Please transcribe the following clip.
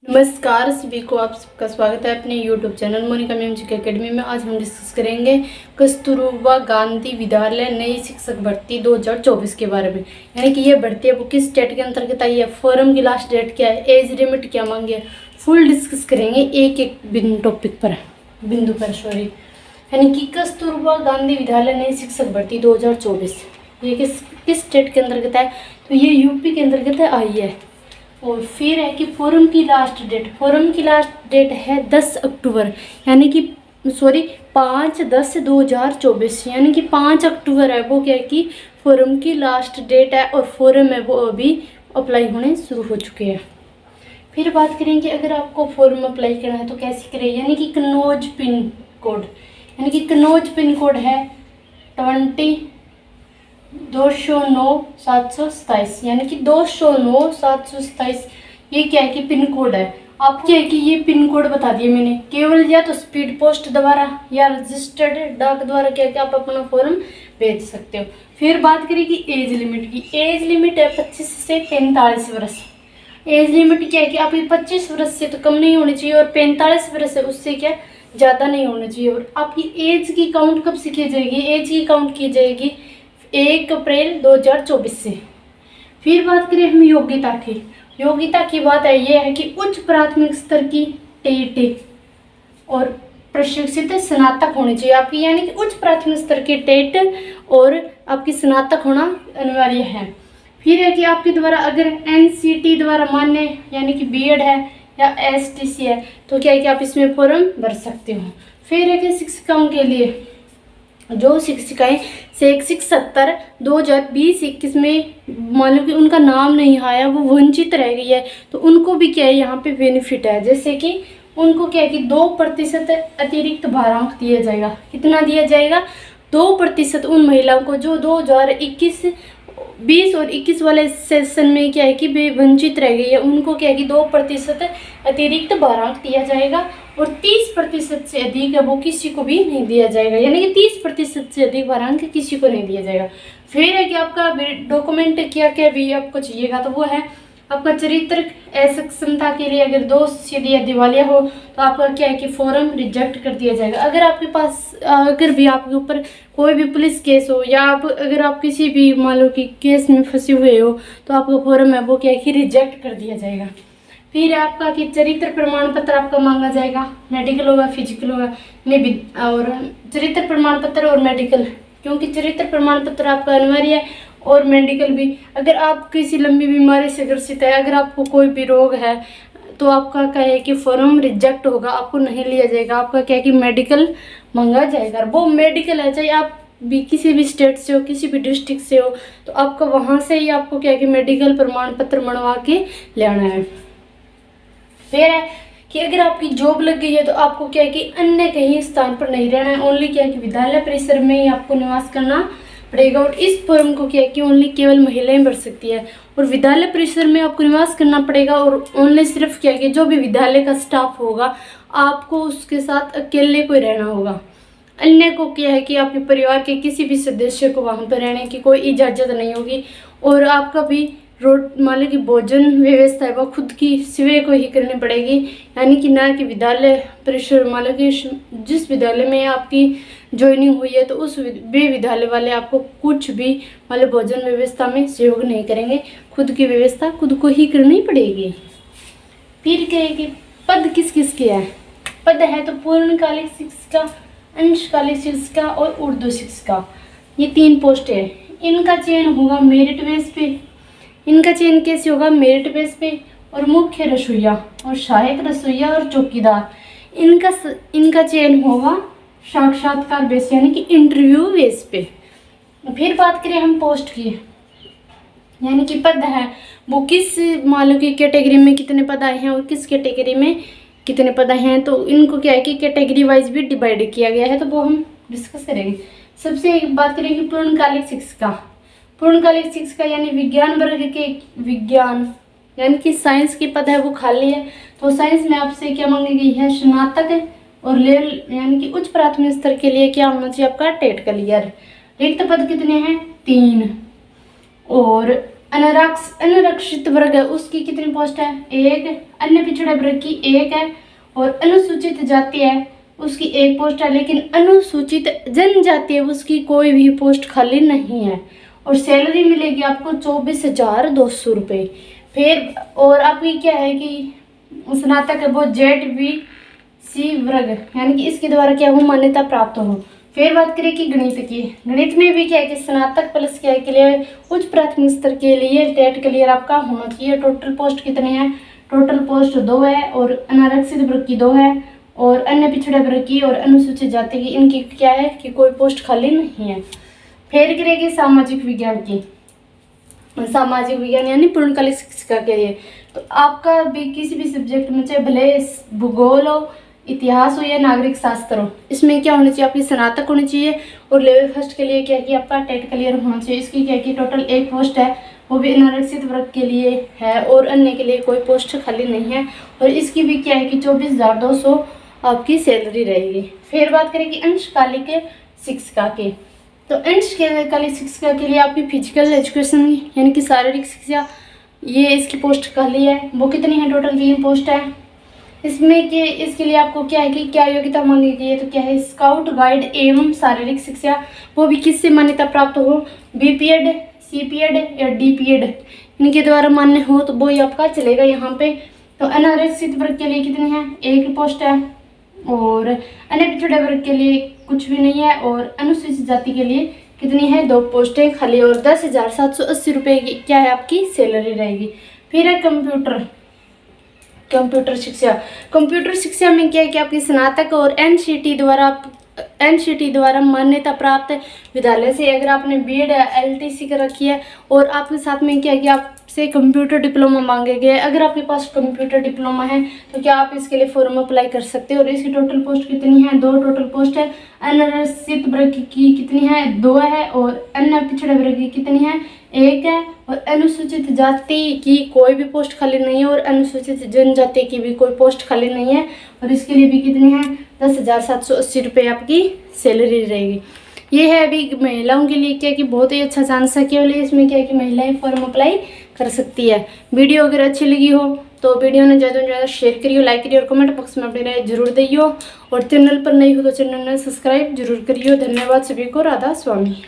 नमस्कार सभी को, आप सबका स्वागत है अपने YouTube channel Monica music academy में। आज हम डिस्कस करेंगे कस्तूरबा गांधी विद्यालय नई शिक्षक भर्ती 2024 के बारे में। यानी कि ये भर्ती है वो किस स्टेट के अंतर्गत आई है, फॉर्म की लास्ट डेट क्या है, एज लिमिट क्या मांगी है, फुल डिस्कस करेंगे एक एक बिंदु पर यानी कि कस्तूरबा गांधी विद्यालय नई शिक्षक भर्ती 2024 ये किस स्टेट के अंतर्गत है, तो ये यूपी के अंतर्गत आई है। और फिर है कि फॉर्म की लास्ट डेट है 10 अक्टूबर, यानी कि 5/10/2024, यानी कि 5 अक्टूबर है वो क्या है कि फॉर्म की लास्ट डेट है। और फॉर्म है वो अभी अप्लाई होने शुरू हो चुके हैं। फिर बात करेंगे अगर आपको फॉर्म अप्लाई करना है तो कैसे करें, यानी कि कन्नौज पिन कोड, यानी कि कन्नौज पिन कोड है 209/727, यानी कि 209/727 ये क्या है कि पिन कोड है। आप क्या है कि ये पिन कोड बता दिए मैंने, केवल या तो स्पीड पोस्ट द्वारा या रजिस्टर्ड डाक द्वारा क्या कि आप अपना फॉर्म भेज सकते हो। फिर बात करें कि एज लिमिट की, एज लिमिट है 25 से 45 वर्ष। एज लिमिट क्या है कि आप 25 वर्ष से तो कम नहीं होनी चाहिए और 45 वर्ष है उससे क्या ज़्यादा नहीं होना चाहिए। और आपकी एज की काउंट कब से की जाएगी, एज की काउंट की जाएगी 1 अप्रैल 2024 से। फिर बात करें हम योग्यता की बात है ये है कि उच्च प्राथमिक स्तर की टेट और प्रशिक्षित स्नातक होनी चाहिए आपकी, यानी कि उच्च प्राथमिक स्तर की टेट और आपकी स्नातक होना अनिवार्य है। फिर है कि आपके द्वारा अगर NCT द्वारा मान्य यानी कि बीएड है या STC है तो क्या है कि आप इसमें फॉर्म भर सकते हो। फिर है कि शिक्षिकाओं के लिए जो शिक्षिकाएं शैक्षिक सत्र 2020-21 में मान लो कि उनका नाम नहीं आया, वो वंचित रह गई है, तो उनको भी क्या है यहाँ पे बेनिफिट है। जैसे कि उनको क्या है कि 2% अतिरिक्त भारांक दिया जाएगा। कितना दिया जाएगा? 2% उन महिलाओं को जो 2020 और 21 वाले सेशन में क्या है कि वे वंचित रह गई है, उनको क्या है कि 2% अतिरिक्त भारांक दिया जाएगा। और 30% से अधिक है वो किसी को भी नहीं दिया जाएगा, यानी कि 30% से अधिक भारांक किसी को नहीं दिया जाएगा। फिर है कि आपका डॉक्यूमेंट क्या क्या भी आपको चाहिएगा, तो वो है आपका चरित्र असक्षमता के लिए अगर दोष यदि दिवालिया हो तो आपका क्या है कि फॉर्म रिजेक्ट कर दिया जाएगा। अगर आपके पास अगर भी आपके ऊपर कोई भी पुलिस केस हो या अगर आप किसी भी मान लो कि केस में फंसे हुए हो तो आपका फॉर्म है वो क्या है कि रिजेक्ट कर दिया जाएगा। फिर आपका कि चरित्र प्रमाण पत्र आपका मांगा जाएगा, मेडिकल होगा फिजिकल होगा और चरित्र प्रमाण पत्र और मेडिकल, क्योंकि चरित्र प्रमाण पत्र आपका अनिवार्य है और मेडिकल भी। अगर आप किसी लंबी बीमारी से ग्रसित है, अगर आपको कोई भी रोग है तो आपका क्या है कि फॉर्म रिजेक्ट होगा, आपको नहीं लिया जाएगा। आपका क्या है कि मेडिकल मांगा जाएगा। वो मेडिकल है चाहे आप भी किसी भी स्टेट से हो, किसी भी डिस्ट्रिक्ट से हो, तो आपका वहाँ से ही आपको क्या है कि मेडिकल प्रमाण पत्र बनवा के ले आना है। फिर है कि अगर आपकी जॉब लग गई है तो आपको क्या है कि अन्य कहीं स्थान पर नहीं रहना है, ओनली क्या है कि विद्यालय परिसर में ही आपको निवास करना पड़ेगा। और इस फॉर्म को क्या है कि ओनली केवल महिलाएं भर सकती है और विद्यालय परिसर में आपको निवास करना पड़ेगा। और ओनली सिर्फ क्या है कि जो भी विद्यालय का स्टाफ होगा आपको उसके साथ अकेले को रहना होगा। अन्य को क्या है कि आपके परिवार के किसी भी सदस्य को वहाँ पर रहने की कोई इजाज़त नहीं होगी। और आपका भी मान लो कि भोजन व्यवस्था है वो खुद की स्वयं को ही करनी पड़ेगी, यानी कि ना कि विद्यालय परिसर मान लो कि जिस विद्यालय में आपकी ज्वाइनिंग हुई है तो उस वे विद्यालय वाले आपको कुछ भी मान लो भोजन व्यवस्था में सहयोग नहीं करेंगे, खुद की व्यवस्था खुद को ही करनी पड़ेगी। फिर क्या है कि पद किस किस के है? पद है तो पूर्णकालिक शिक्षिका, अंशकालिक शिक्षिका और उर्दू शिक्षिका, ये 3 पोस्ट है। इनका चयन होगा मेरिट बेस पे। इनका चयन कैसे होगा? मेरिट बेस पे। और मुख्य रसोइया और सहायक रसोइया और चौकीदार इनका चयन होगा साक्षात्कार बेस यानी कि इंटरव्यू बेस पे। फिर बात करें हम पोस्ट की, यानी कि पद है वो किस मान लो कि कैटेगरी में कितने पद आए हैं और किस कैटेगरी में कितने पद हैं, तो इनको क्या है कि कैटेगरी वाइज भी डिवाइड किया गया है, तो वो हम डिस्कस करेंगे। सबसे बात करेंगे पूर्णकालिक शिक्षिका। पूर्णकालिक शिक्षिका यानी विज्ञान वर्ग के यानी कि साइंस के पद है वो खाली है, तो साइंस में आपसे क्या मांगी गई है? स्नातक और लेवल यानी कि उच्च प्राथमिक स्तर के लिए क्या होना चाहिए? आपका टेट क्लियर। रिक्त पद कितने हैं? 3। और अनारक्षित वर्ग है उसकी कितनी पोस्ट है? 1। अन्य पिछड़े वर्ग की 1 है। और अनुसूचित जाति है उसकी 1 पोस्ट है। लेकिन अनुसूचित जनजाति है उसकी कोई भी पोस्ट खाली नहीं है। और सैलरी मिलेगी आपको 24,200 रुपये। फिर और आपकी क्या है कि स्नातक है वो ZBC वर्ग यानी कि इसके द्वारा क्या हो मान्यता प्राप्त हो। फिर बात करें कि गणित की। गणित में भी क्या है कि स्नातक प्लस क्या है के लिए उच्च प्राथमिक स्तर के लिए टेट क्लियर आपका होना चाहिए। टोटल पोस्ट कितने हैं? टोटल पोस्ट 2 है। और अनारक्षित वर्ग की 2 है। और अन्य पिछड़े वर्ग की और अनुसूचित जाति की इनकी क्या है कि कोई पोस्ट खाली नहीं है। फिर करेगी सामाजिक विज्ञान की। सामाजिक विज्ञान यानी पूर्णकालिक शिक्षिका के लिए तो आपका भी किसी भी सब्जेक्ट में चाहे भले भूगोल हो, इतिहास हो या नागरिक शास्त्र हो, इसमें क्या होना चाहिए? आपकी स्नातक होनी चाहिए। और लेवल फर्स्ट के लिए क्या है कि आपका टेट क्लियर होना चाहिए। इसकी क्या है कि टोटल 1 पोस्ट है वो भी अनारक्षित वर्ग के लिए है और अन्य के लिए कोई पोस्ट खाली नहीं है। और इसकी भी क्या है कि 24,200 आपकी सैलरी रहेगी। फिर बात करें कि अंशकालिक शिक्षिका के तो अंशकालिक शिक्षिका के लिए आपकी फिजिकल एजुकेशन यानी कि शारीरिक शिक्षा ये इसकी पोस्ट खाली है। वो कितनी है? टोटल 3 पोस्ट है। इसमें कि इसके लिए आपको क्या है कि क्या योग्यता मांगी गई है? तो क्या है? स्काउट गाइड एवं शारीरिक शिक्षा वो भी किससे मान्यता प्राप्त हो? BPED, CPED या DPED इनके द्वारा मान्य हो तो वो ही आपका चलेगा यहाँ पे। तो अनारक्षित वर्ग के लिए कितनी है? 1 पोस्ट है। और अन्य पिछड़े वर्ग के लिए कुछ भी नहीं है। और अनुसूचित जाति के लिए कितनी है? 2 पोस्टें खाली। और 10,780 रुपये की क्या है आपकी सैलरी रहेगी। फिर है कंप्यूटर शिक्षा। कंप्यूटर शिक्षा में क्या है कि आपकी स्नातक और NCT द्वारा मान्यता प्राप्त विद्यालय से अगर आपने BEd LTC कर रखी है और आपके साथ में क्या है कि आपसे कंप्यूटर डिप्लोमा मांगे गए। अगर आपके पास कंप्यूटर डिप्लोमा है तो क्या आप इसके लिए फॉर्म अप्लाई कर सकते हो। और इसकी टोटल पोस्ट कितनी है? 2 टोटल पोस्ट है। अनारक्षित वर्ग की कितनी है? 2 है। और अन्य पिछड़े वर्ग की कितनी है? 1 है। और अनुसूचित जाति की कोई भी पोस्ट खाली नहीं है। और अनुसूचित जनजाति की भी कोई पोस्ट खाली नहीं है। और इसके लिए भी कितनी है? 10,780 रुपये आपकी सैलरी रहेगी। ये है अभी महिलाओं के लिए क्या कि बहुत ही अच्छा चांस है। केवल इसमें क्या है कि महिलाएं फॉर्म अप्लाई कर सकती है। वीडियो अगर अच्छी लगी हो तो वीडियो ने ज़्यादा से ज़्यादा शेयर करियो, लाइक करियो और कमेंट बॉक्स में अपनी राय जरूर दियो। और चैनल पर नई हो तो चैनल ने सब्सक्राइब जरूर करियो। धन्यवाद सभी को। राधा स्वामी।